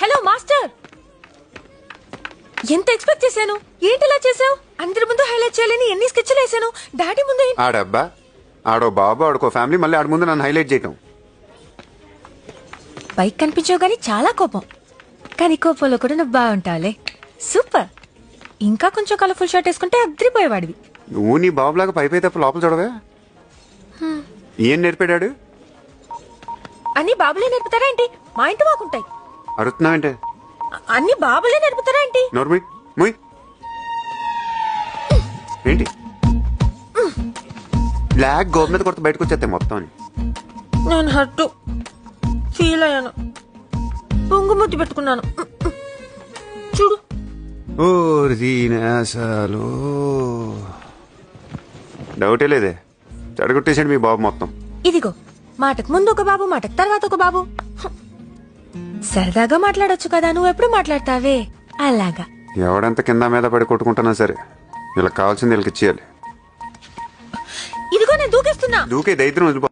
Hello master, ఎంత expect చేశాను, ఏంటిలా చేసావు? అందరి ముందు హైలైట్ చేయాలని ఎన్ని స్కెచ్లు వేసాను. డాడీ ముందు ఆడబ్బా, ఆడో బాబు, ఆడుకో ఫ్యామిలీ, మళ్ళీ ఆడ ముందు నన్ను హైలైట్ చేయటం. పైకి కనిపించావు కానీ చాలా కోపం, కానీ కోపంలో కూడా నువ్వు బాగుంటావులే. సూపర్. ఇంకా కొంచెం కలర్ఫుల్ షర్ట్ వేసుకుంటే అద్దరిపోయేవాడివి. నువ్వు నీ బాబులాగా పైపై తప్ప లోపల చూడవే. ఏం నేర్పాడాడు? అన్ని బాబులే నేర్పుతారా ఏంటి? మా ఇంటి మాకుంటాయి. అడుగుతున్నావేంటే? అన్ని బాబులే నేర్పుతారా ఏంటి? నోర్మి ముయ్. ఏంటి బ్లాక్ గోపు మీద కొత్త బయటకు వచ్చేస్తాయి మొత్తం అని. నేను హర్ట్ ఫీల్ అయ్యాను. పొంగుముద్దు పెట్టుకున్నాను. చూడు. డౌటే లేదే, చెడగొట్టేసాడు మీ బాబు మొత్తం. ఇదిగో, మాటకు ముందు ఒక బాబు, మాటకు తర్వాత ఒక బాబు. సరదాగా మాట్లాడొచ్చు కదా, నువ్వు ఎప్పుడు మాట్లాడతావే అలాగా. ఎవడెంత కింద మీద పడి కొట్టుకుంటున్నా సరే వీళ్ళకి కావాల్సింది వీళ్ళకి ఇచ్చేయాలి. ఇదిగో నేను దూకేస్తున్నా. దూకే దైత్రం వదిలిపో.